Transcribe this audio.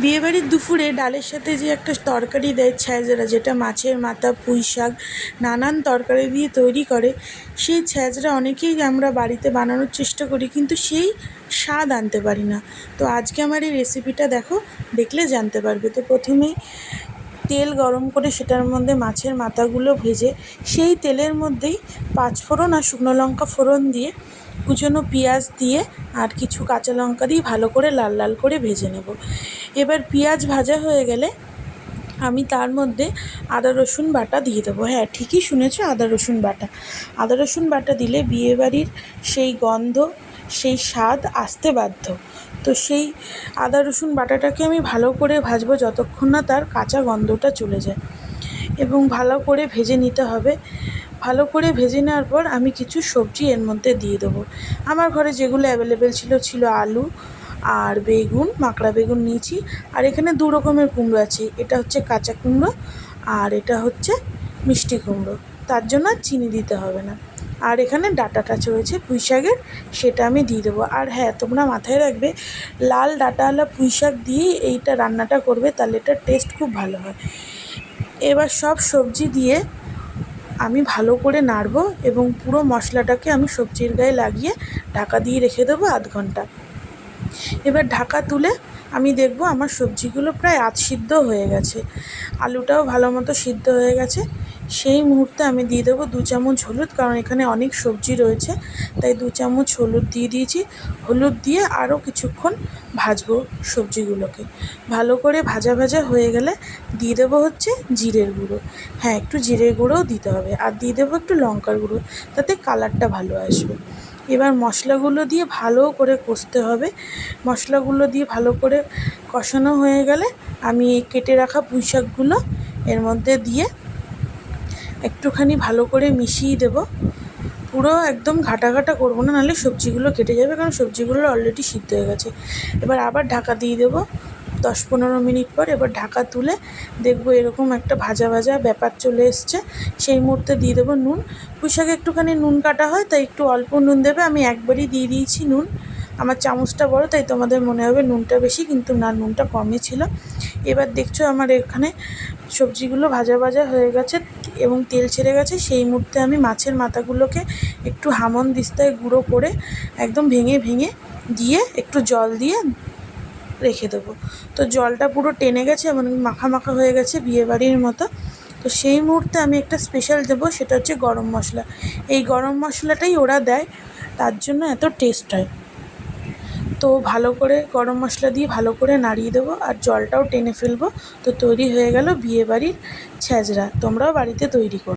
বিয়েবাড়ির দুপুরে ডালের সাথে যে একটা তরকারি দেয় ছ্যাঁচড়া, যেটা মাছের মাথা, পুঁই শাক, নানান তরকারি দিয়ে তৈরি করে, সেই ছ্যাঁচড়া অনেকেই আমরা বাড়িতে বানানোর চেষ্টা করি, কিন্তু সেই স্বাদ আনতে পারি না। তো আজকে আমার এই রেসিপিটা দেখলে জানতে পারবে। তো প্রথমেই তেল গরম করে সেটার মধ্যে মাছের মাথাগুলো ভেজে সেই তেলের মধ্যেই পাঁচফোড়ন আর শুকনো লঙ্কা ফোড়ন দিয়ে কুচনো পেঁয়াজ দিয়ে আর কিছু কাঁচা লঙ্কা দিয়ে ভালো করে লাল লাল করে ভেজে নেব। এবার পেঁয়াজ ভাজা হয়ে গেলে আমি তার মধ্যে আদা রসুন বাটা দিয়ে দেবো। হ্যাঁ, ঠিকই শুনেছো, আদা রসুন বাটা। আদা রসুন বাটা দিলে বিয়েবাড়ির সেই গন্ধ, সেই স্বাদ আসতে বাধ্য। তো সেই আদা রসুন বাটাটাকে আমি ভালো করে ভাজবো যতক্ষণ না তার কাঁচা গন্ধটা চলে যায়, এবং ভালো করে ভেজে নিতে হবে। ভালো করে ভেজে নেওয়ার পর আমি কিছু সবজি এর মধ্যে দিয়ে দেবো। আমার ঘরে যেগুলো অ্যাভেলেবেল ছিল আলু আর বেগুন, মাকড়া বেগুন নিয়েছি। আর এখানে দু রকমের কুমড়ো আছে, এটা হচ্ছে কাঁচা কুমড়ো আর এটা হচ্ছে মিষ্টি কুমড়ো, তার জন্য আর চিনি দিতে হবে না। আর এখানে ডাঁটাটা রয়েছে পুঁই শাকের, সেটা আমি দিয়ে দেবো। আর হ্যাঁ, তোমরা মাথায় রাখবে, লাল ডাঁটাওয়ালা পুঁই শাক দিয়েই এইটা রান্নাটা করবে, তাহলে এটার টেস্ট খুব ভালো হয়। এবার সব সবজি দিয়ে আমি ভালো করে নাড়বো এবং পুরো মশলাটাকে আমি সবজির গায়ে লাগিয়ে ঢাকা দিয়ে রেখে দেবো আধ ঘন্টা। এবার ঢাকা তুলে আমি দেখব আমার সবজিগুলো প্রায় আধ সিদ্ধ হয়ে গেছে, আলুটাও ভালো মতো সিদ্ধ হয়ে গেছে। সেই মুহূর্তে আমি দিয়ে দেবো 2 চামচ হলুদ, কারণ এখানে অনেক সবজি রয়েছে, তাই 2 চামচ হলুদ দিয়ে দিয়েছি। হলুদ দিয়ে আরও কিছুক্ষণ ভাজবো সবজিগুলোকে। ভালো করে ভাজা ভাজা হয়ে গেলে দিয়ে দেবো হচ্ছে জিরের গুঁড়ো। হ্যাঁ, একটু জিরের গুঁড়োও দিতে হবে, আর দিয়ে দেবো একটু লঙ্কার গুঁড়ো, তাতে কালারটা ভালো আসবে। এবার মশলাগুলো দিয়ে ভালো করে কষতে হবে। মশলাগুলো দিয়ে ভালো করে কষানো হয়ে গেলে আমি এই কেটে রাখা পুঁই শাকগুলো এর মধ্যে দিয়ে একটুখানি ভালো করে মিশিয়ে দেবো। পুরো একদম ঘাটা ঘাটা করবো না, নাহলে সবজিগুলো কেটে যাবে, কারণ সবজিগুলো অলরেডি সিদ্ধ হয়ে গেছে। এবার আবার ঢাকা দিয়ে দেবো 10-15 মিনিট পর। এবার ঢাকা তুলে দেখবো এরকম একটা ভাজা ভাজা ব্যাপার চলে এসছে। সেই মুহূর্তে দিয়ে দেবো নুন। পুঁই শাকে একটুখানি নুন কাটা হয়, তাই একটু অল্প নুন দেবে। আমি একবারই দিয়ে দিয়েছি নুন, আমার চামচটা বড়, তাই তোমাদের মনে হবে নুনটা বেশি, কিন্তু না, নুনটা কমই ছিল। এবার দেখছো আমার এখানে সবজিগুলো ভাজা ভাজা হয়ে গেছে এবং তেল ছেড়ে গেছে। সেই মুহূর্তে আমি মাছের মাথাগুলোকে একটু হামনদিস্তায় গুঁড়ো করে একদম ভেঙে ভেঙে দিয়ে একটু জল দিয়ে রেখে দেবো। তো জলটা পুরো টেনে গেছে এবং মাখা মাখা হয়ে গেছে বিয়েবাড়ির মতো। তো সেই মুহূর্তে আমি একটা স্পেশাল দেবো, সেটা হচ্ছে গরম মশলা। এই গরম মশলাটাই ওরা দেয়, তার জন্য এত টেস্ট হয়। তো ভালো করে গরম মশলা দিয়ে ভালো করে নাড়িয়ে দেবো, আর জলটাও টেনে ফেলবো। তো তৈরি হয়ে গেল বিয়েবাড়ির ছ্যাঁচড়া। তোমরাও বাড়িতে তৈরি করো।